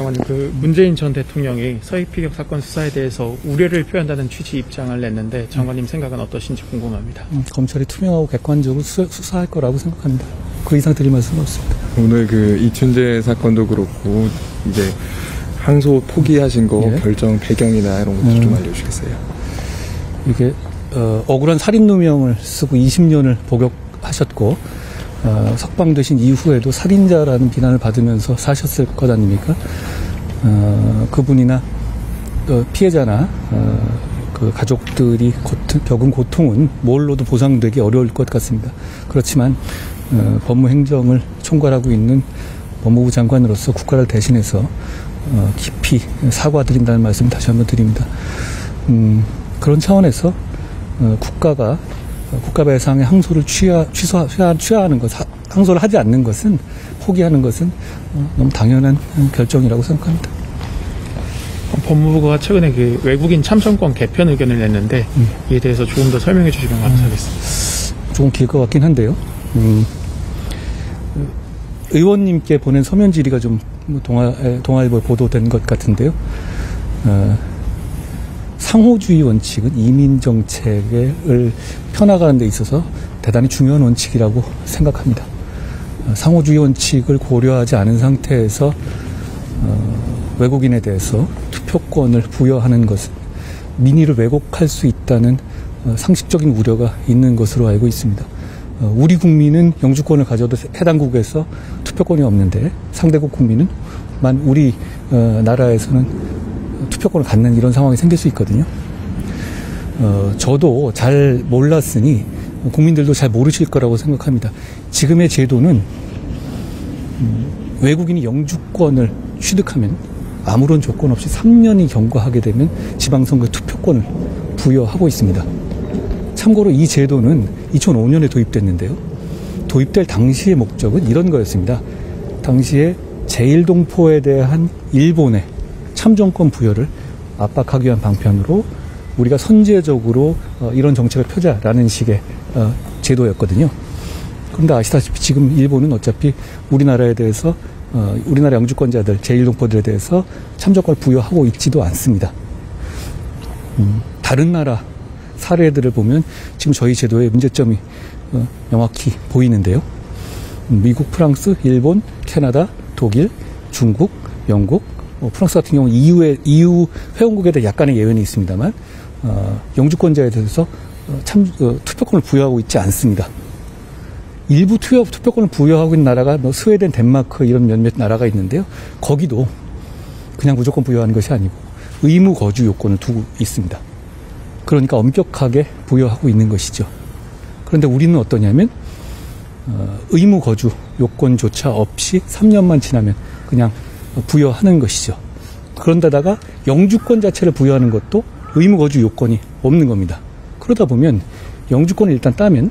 장관님, 문재인 전 대통령이 서해 피격 사건 수사에 대해서 우려를 표한다는 취지 입장을 냈는데 장관님 생각은 어떠신지 궁금합니다. 검찰이 투명하고 객관적으로 수사할 거라고 생각합니다. 그 이상 드릴 말씀은 없습니다. 오늘 이춘재 사건도 그렇고 이제 항소 포기하신 거 결정 배경이나 이런 것도 좀 알려주시겠어요? 이게 억울한 살인 누명을 쓰고 20년을 복역하셨고 석방되신 이후에도 살인자라는 비난을 받으면서 사셨을 것 아닙니까? 그분이나 피해자나 그 가족들이 겪은 고통은 뭘로도 보상되기 어려울 것 같습니다. 그렇지만 법무행정을 총괄하고 있는 법무부 장관으로서 국가를 대신해서 깊이 사과드린다는 말씀 다시 한번 드립니다. 그런 차원에서 국가가 국가배상의 항소를 취하하는 것, 항소를 하지 않는 것은, 포기하는 것은 너무 당연한 결정이라고 생각합니다. 법무부가 최근에 외국인 참정권 개편 의견을 냈는데 이에 대해서 조금 더 설명해 주시면 감사하겠습니다. 조금 길 것 같긴 한데요. 의원님께 보낸 서면 질의가 좀 동아일보에 보도된 것 같은데요. 상호주의 원칙은 이민 정책을 펴나가는 데 있어서 대단히 중요한 원칙이라고 생각합니다. 상호주의 원칙을 고려하지 않은 상태에서 외국인에 대해서 투표권을 부여하는 것은 민의를 왜곡할 수 있다는 상식적인 우려가 있는 것으로 알고 있습니다. 우리 국민은 영주권을 가져도 해당국에서 투표권이 없는데 상대국 국민은 우리 나라에서는 투표권을 갖는 이런 상황이 생길 수 있거든요. 저도 잘 몰랐으니 국민들도 잘 모르실 거라고 생각합니다. 지금의 제도는 외국인이 영주권을 취득하면 아무런 조건 없이 3년이 경과하게 되면 지방선거에 투표권을 부여하고 있습니다. 참고로 이 제도는 2005년에 도입됐는데요. 도입될 당시의 목적은 이런 거였습니다. 당시에 제1동포에 대한 일본의 참정권 부여를 압박하기 위한 방편으로 우리가 선제적으로 이런 정책을 펴자라는 식의 제도였거든요. 그런데 아시다시피 지금 일본은 어차피 우리나라에 대해서 우리나라 영주권자들 제1동포들에 대해서 참정권을 부여하고 있지도 않습니다. 다른 나라 사례들을 보면 지금 저희 제도의 문제점이 명확히 보이는데요. 미국, 프랑스, 일본, 캐나다, 독일, 중국, 영국, 프랑스 같은 경우는 EU 회원국에 대해 약간의 예외는 있습니다만 영주권자에 대해서 투표권을 부여하고 있지 않습니다. 일부 투표권을 부여하고 있는 나라가 스웨덴, 덴마크 이런 몇몇 나라가 있는데요. 거기도 그냥 무조건 부여하는 것이 아니고 의무 거주 요건을 두고 있습니다. 그러니까 엄격하게 부여하고 있는 것이죠. 그런데 우리는 어떠냐면 의무 거주 요건조차 없이 3년만 지나면 그냥 부여하는 것이죠. 그런데다가 영주권 자체를 부여하는 것도 의무 거주 요건이 없는 겁니다. 그러다 보면 영주권을 일단 따면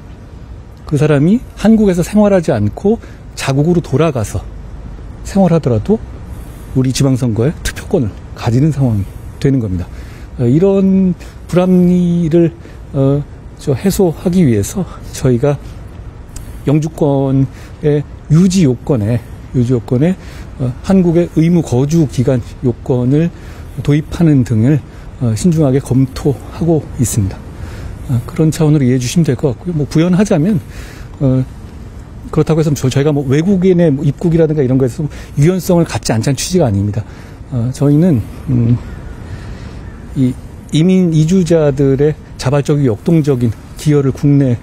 그 사람이 한국에서 생활하지 않고 자국으로 돌아가서 생활하더라도 우리 지방선거에 투표권을 가지는 상황이 되는 겁니다. 이런 불합리를 해소하기 위해서 저희가 영주권의 유지 요건에 한국의 의무 거주 기간 요건을 도입하는 등을 신중하게 검토하고 있습니다. 그런 차원으로 이해해 주시면 될 것 같고요. 구현하자면 그렇다고 해서 저희가 외국인의 입국이라든가 이런 거에서 유연성을 갖지 않자는 취지가 아닙니다. 저희는 이 이민 이주자들의 자발적이고 역동적인 기여를 국내의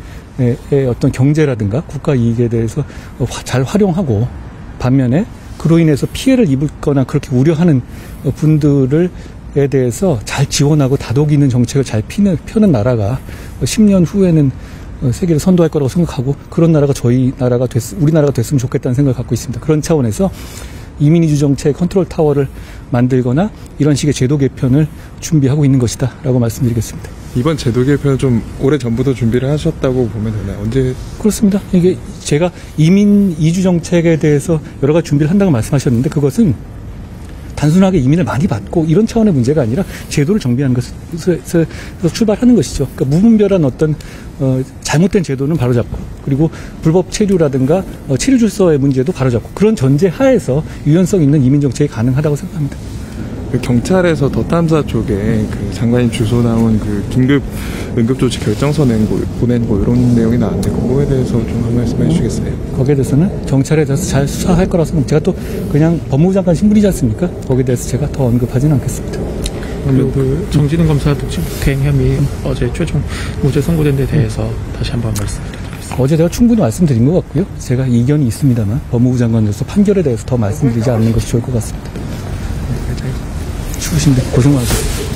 어떤 경제라든가 국가 이익에 대해서 잘 활용하고 반면에 그로 인해서 피해를 입거나 그렇게 우려하는 분들에 대해서 잘 지원하고 다독이는 정책을 잘 펴는 나라가 10년 후에는 세계를 선도할 거라고 생각하고 그런 나라가 우리나라가 됐으면 좋겠다는 생각을 갖고 있습니다. 그런 차원에서 이민 이주 정책 컨트롤 타워를 만들거나 이런 식의 제도 개편을 준비하고 있는 것이다 라고 말씀드리겠습니다. 이번 제도 개편은 좀 오래전부터 준비를 하셨다고 보면 되나요? 언제? 그렇습니다. 이게 제가 이민 이주 정책에 대해서 여러 가지 준비를 한다고 말씀하셨는데 그것은 단순하게 이민을 많이 받고 이런 차원의 문제가 아니라 제도를 정비하는 것에서 출발하는 것이죠. 그러니까 무분별한 어떤 잘못된 제도는 바로잡고 그리고 불법 체류라든가 체류 질서의 문제도 바로잡고 그런 전제 하에서 유연성 있는 이민 정책이 가능하다고 생각합니다. 그 경찰에서 더 탐사 쪽에 그 장관님 주소 나온 그 긴급 응급조치 결정서 보낸 거 이런 내용이 나왔는데 그거에 대해서 좀 한 말씀 해주시겠어요? 거기에 대해서는 경찰에 대해서 잘 수사할 거라서 제가 또 그냥 법무부 장관 신분이지 않습니까? 거기에 대해서 제가 더 언급하지는 않겠습니다. 그리고 그 정진웅 검사 독촉행 혐의 어제 최종 무죄 선고된 데 대해서 다시 한번 말씀드리겠습니다. 어제 제가 충분히 말씀드린 것 같고요. 제가 이견이 있습니다만 법무부 장관으로서 판결에 대해서 더 말씀드리지 않는 것이 좋을 것 같습니다. 추우신데 고생 많으셨습니다.